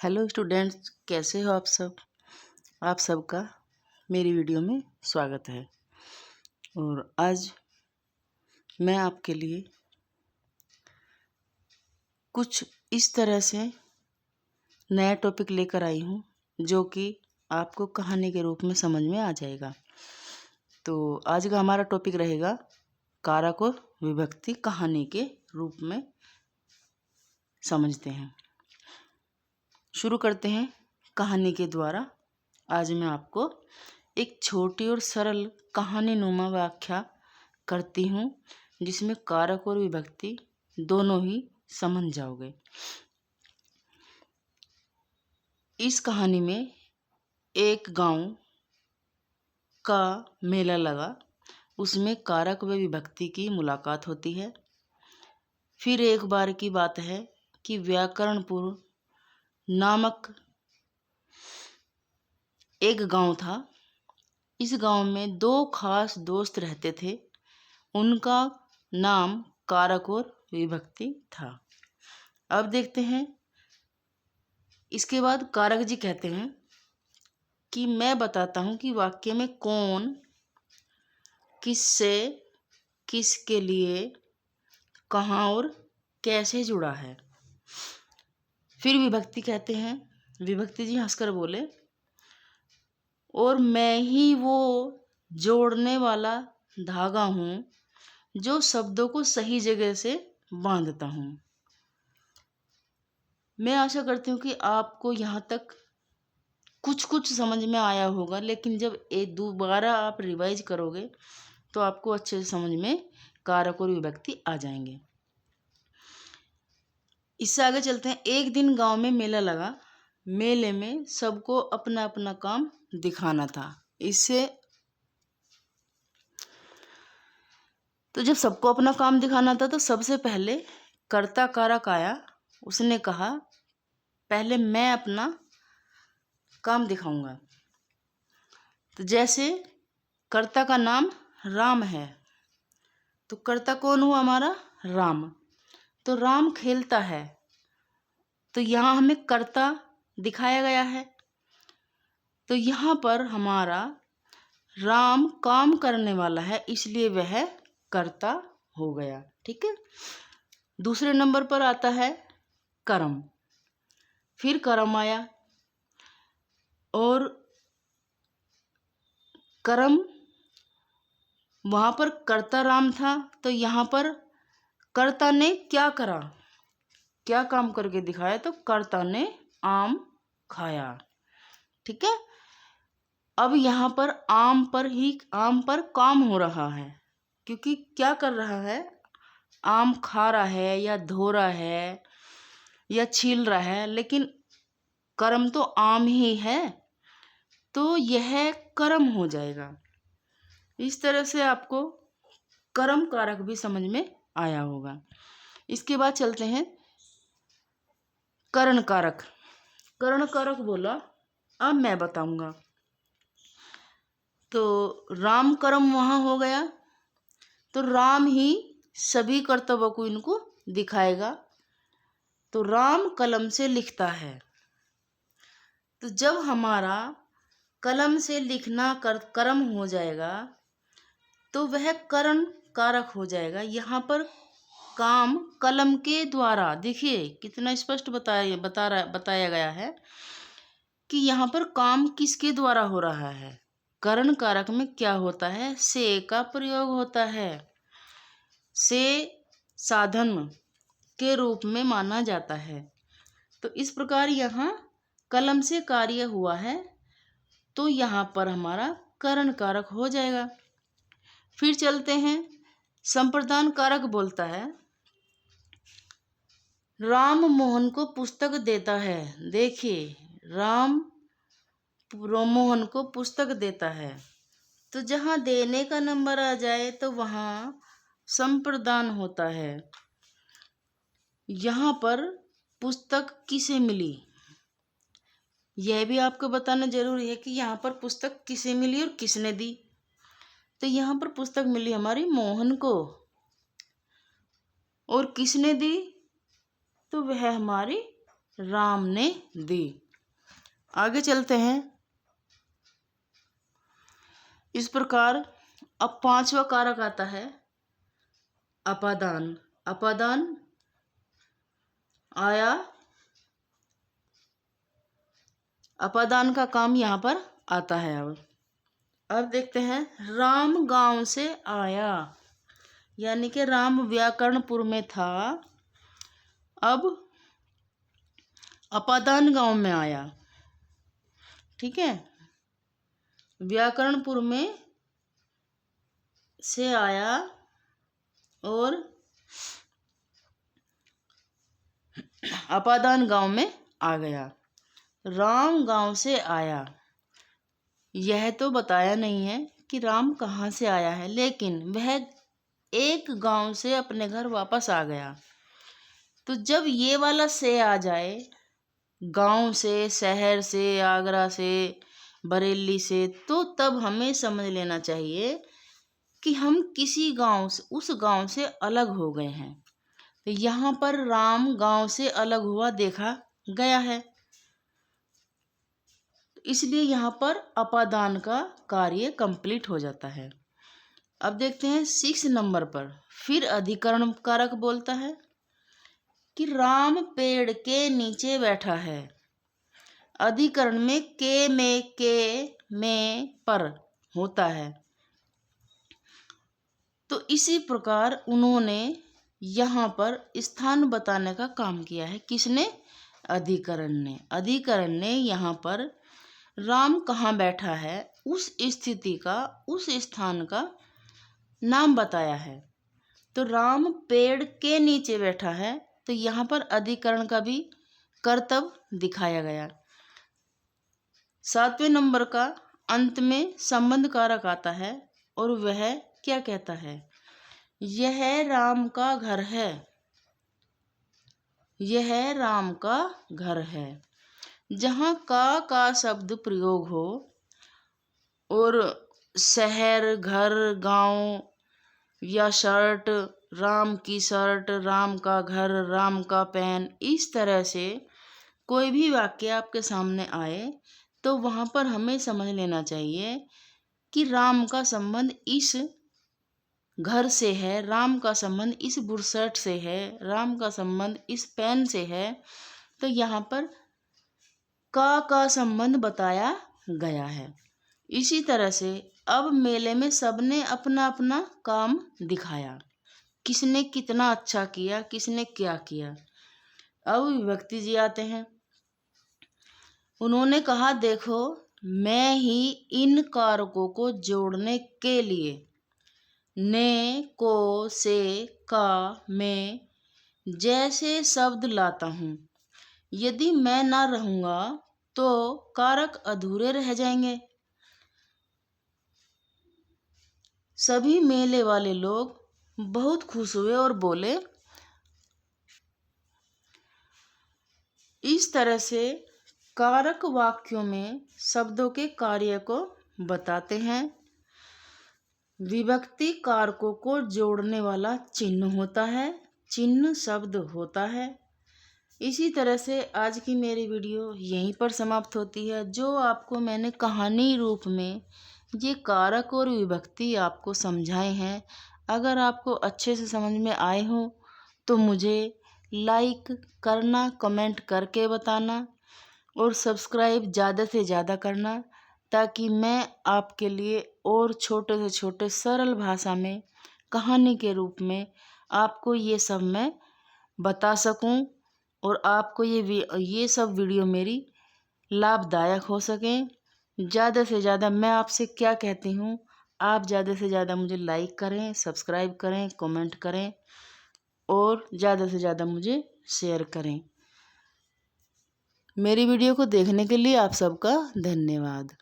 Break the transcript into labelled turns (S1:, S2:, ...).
S1: Hello students, कैसे हो आप सब। आप सबका मेरी वीडियो में स्वागत है। और आज मैं आपके लिए कुछ इस तरह से नया टॉपिक लेकर आई हूँ जो कि आपको कहानी के रूप में समझ में आ जाएगा। तो आज का हमारा टॉपिक रहेगा कारक और विभक्ति कहानी के रूप में समझते हैं। शुरू करते हैं कहानी के द्वारा। आज मैं आपको एक छोटी और सरल कहानी नुमा व्याख्या करती हूँ जिसमें कारक और विभक्ति दोनों ही समझ जाओगे। इस कहानी में एक गांव का मेला लगा, उसमें कारक व विभक्ति की मुलाकात होती है। फिर एक बार की बात है कि व्याकरणपुर नामक एक गांव था। इस गांव में दो खास दोस्त रहते थे। उनका नाम कारक और विभक्ति था। अब देखते हैं। इसके बाद कारक जी कहते हैं कि मैं बताता हूं कि वाक्य में कौन किससे, किसके लिए, कहाँ और कैसे जुड़ा है। फिर विभक्ति कहते हैं, विभक्ति जी हंसकर बोले, और मैं ही वो जोड़ने वाला धागा हूँ जो शब्दों को सही जगह से बांधता हूँ। मैं आशा करती हूँ कि आपको यहाँ तक कुछ कुछ समझ में आया होगा, लेकिन जब एक दोबारा आप रिवाइज करोगे तो आपको अच्छे से समझ में कारक और विभक्ति आ जाएंगे। इससे आगे चलते हैं। एक दिन गांव में मेला लगा। मेले में सबको अपना अपना काम दिखाना था। इससे तो जब सबको अपना काम दिखाना था तो सबसे पहले कर्ता कारक आया। उसने कहा, पहले मैं अपना काम दिखाऊंगा। तो जैसे कर्ता का नाम राम है, तो कर्ता कौन हुआ हमारा? राम। तो राम खेलता है, तो यहाँ हमें कर्ता दिखाया गया है। तो यहाँ पर हमारा राम काम करने वाला है, इसलिए वह कर्ता हो गया। ठीक है। दूसरे नंबर पर आता है कर्म। फिर कर्म आया और कर्म, वहां पर कर्ता राम था, तो यहाँ पर कर्ता ने क्या करा, क्या काम करके दिखाया? तो कर्ता ने आम खाया। ठीक है। अब यहाँ पर आम पर काम हो रहा है, क्योंकि क्या कर रहा है? आम खा रहा है या धो रहा है या छील रहा है, लेकिन कर्म तो आम ही है, तो यह कर्म हो जाएगा। इस तरह से आपको कर्म कारक भी समझ में आया होगा। इसके बाद चलते हैं करण कारक। करण कारक बोला, अब मैं बताऊंगा। तो राम कर्म वहां हो गया, तो राम ही सभी कर्तव्यों को इनको दिखाएगा। तो राम कलम से लिखता है। तो जब हमारा कलम से लिखना कर्म हो जाएगा तो वह करण कारक हो जाएगा। यहाँ पर काम कलम के द्वारा, देखिए कितना स्पष्ट बताया गया है कि यहाँ पर काम किसके द्वारा हो रहा है। करण कारक में क्या होता है? से का प्रयोग होता है। से साधन के रूप में माना जाता है। तो इस प्रकार यहाँ कलम से कार्य हुआ है, तो यहाँ पर हमारा करण कारक हो जाएगा। फिर चलते हैं संप्रदान कारक। बोलता है, राम मोहन को पुस्तक देता है। देखिए, राम मोहन को पुस्तक देता है, तो जहाँ देने का नंबर आ जाए तो वहाँ संप्रदान होता है। यहाँ पर पुस्तक किसे मिली, यह भी आपको बताना जरूरी है कि यहाँ पर पुस्तक किसे मिली और किसने दी। तो यहाँ पर पुस्तक मिली हमारी मोहन को, और किसने दी? तो वह हमारी राम ने दी। आगे चलते हैं। इस प्रकार अब पांचवा कारक आता है अपादान। अपादान आया, अपादान का काम यहाँ पर आता है। अब देखते हैं, राम गांव से आया, यानी कि राम व्याकरणपुर में था, अब अपादान गांव में आया। ठीक है, व्याकरणपुर में से आया और अपादान गांव में आ गया। राम गांव से आया, यह तो बताया नहीं है कि राम कहाँ से आया है, लेकिन वह एक गांव से अपने घर वापस आ गया। तो जब ये वाला से आ जाए, गांव से, शहर से, आगरा से, बरेली से, तो तब हमें समझ लेना चाहिए कि हम किसी गांव से, उस गांव से अलग हो गए हैं। तो यहाँ पर राम गांव से अलग हुआ देखा गया है, इसलिए यहाँ पर अपादान का कार्य कंप्लीट हो जाता है। अब देखते हैं 6 नंबर पर, फिर अधिकरण कारक बोलता है कि राम पेड़ के नीचे बैठा है। अधिकरण में के में पर होता है, तो इसी प्रकार उन्होंने यहाँ पर स्थान बताने का काम किया है। किसने? अधिकरण ने। अधिकरण ने यहाँ पर राम कहाँ बैठा है, उस स्थिति का, उस स्थान का नाम बताया है। तो राम पेड़ के नीचे बैठा है, तो यहाँ पर अधिकरण का भी कर्तव्य दिखाया गया। 7वें नंबर का अंत में संबंध कारक आता है और वह क्या कहता है? यह राम का घर है। यह राम का घर है। जहाँ का शब्द प्रयोग हो और शहर, घर, गांव या शर्ट, राम की शर्ट, राम का घर, राम का पेन, इस तरह से कोई भी वाक्य आपके सामने आए तो वहाँ पर हमें समझ लेना चाहिए कि राम का संबंध इस घर से है, राम का संबंध इस बुरशर्ट से है, राम का संबंध इस पेन से है। तो यहाँ पर का संबंध बताया गया है। इसी तरह से अब मेले में सबने अपना अपना काम दिखाया, किसने कितना अच्छा किया, किसने क्या किया। अब विभक्ति जी आते हैं। उन्होंने कहा, देखो मैं ही इन कारकों को जोड़ने के लिए ने, को, से, का, में जैसे शब्द लाता हूँ। यदि मैं ना रहूँगा तो कारक अधूरे रह जाएंगे। सभी मेले वाले लोग बहुत खुश हुए और बोले। इस तरह से कारक वाक्यों में शब्दों के कार्य को बताते हैं। विभक्ति कारकों को जोड़ने वाला चिन्ह होता है, चिन्ह शब्द होता है। इसी तरह से आज की मेरी वीडियो यहीं पर समाप्त होती है। जो आपको मैंने कहानी रूप में ये कारक और विभक्ति आपको समझाए हैं, अगर आपको अच्छे से समझ में आए हो तो मुझे लाइक करना, कमेंट करके बताना और सब्सक्राइब ज़्यादा से ज़्यादा करना, ताकि मैं आपके लिए और छोटे से छोटे सरल भाषा में कहानी के रूप में आपको ये सब मैं बता सकूं और आपको ये सब वीडियो मेरी लाभदायक हो सकें। ज़्यादा से ज़्यादा मैं आपसे क्या कहती हूँ, आप ज़्यादा से ज़्यादा मुझे लाइक करें, सब्सक्राइब करें, कमेंट करें और ज़्यादा से ज़्यादा मुझे शेयर करें। मेरी वीडियो को देखने के लिए आप सबका धन्यवाद।